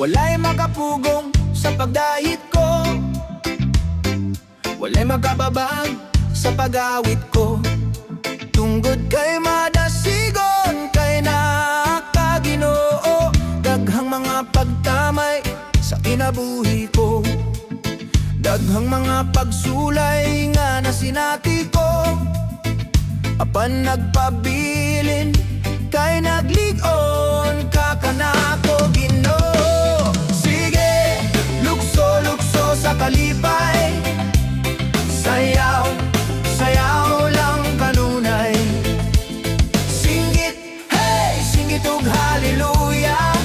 Walay makapugong sa pagdahit ko, walay makababag sa pag-awit ko. Tunggod kay madasigon, kay nakaginoo, daghang mga pagtamay sa kinabuhi ko. Daghang mga pagsulay nga nasinati ko, apan nagpabilin kay nagligon ka kanako Ginoo. Sige, lukso-lukso sa kalipay, sayaw, sayaw lang kanunay. Singgit, hey, singgit ug hallelujah,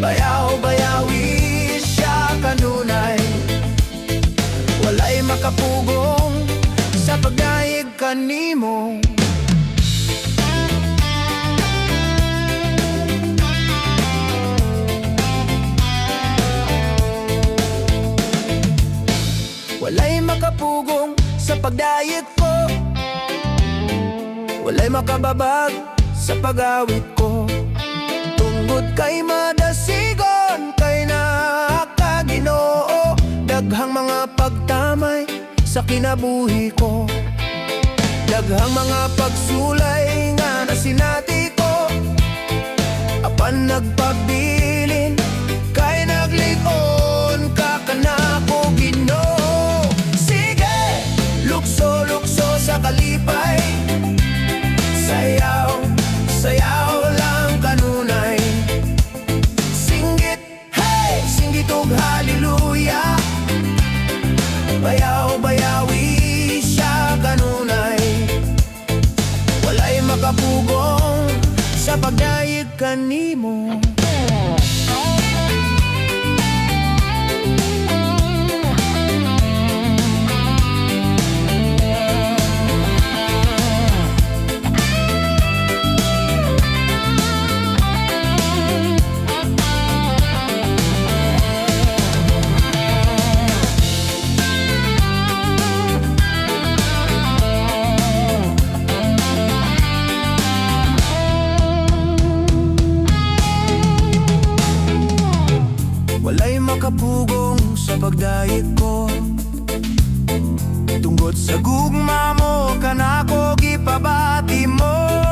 bayaw, bayawi siya kanunay. Walay makapugong sa pagdaig kanimo. Walay makapugong sa pagdayeg ko, walay makababag sa pag-awit ko. Tungod kay madasigon, kay nakaginoo, daghang mga pagtamay sa kinabuhi ko. Daghang mga pagsulay nga nasinati ko, apan nagpabilin kay nagligon ka kanako Ginoo. Lukso-lukso sa kalipay, sayaw, sayaw lang kanunay. Singgit, hey, singgit ug hallelujah, bayaw, bayawi siya kanunay. Walay makapugong sa pagdayeg kanimo. Walay makapugong sa pagdayeg ko, tungod sa gugma mo kanako gipabati mo.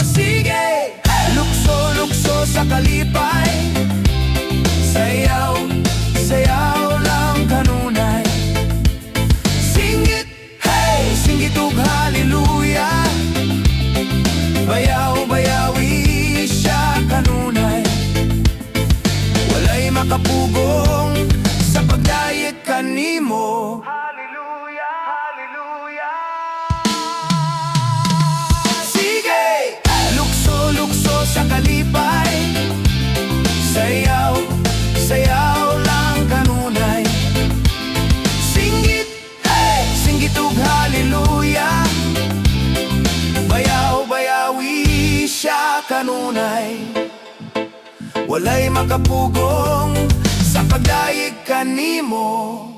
Sige, lukso-lukso sa kalipay, sayaw, sayaw lang kanunay. Singgit, hey, singgit ug hallelujah, bayaw, bayawi siya kanunay. Walay makapugong sa pagdayeg kanimo. Hallelujah, hallelujah. Sige, lukso-lukso sa kalipay, sayaw, sayaw lang kanunay. Singgit, hey, singgit ug hallelujah, bayaw, bayawi siya kanunay. Walay makapugong sa pagdayeg kanimo.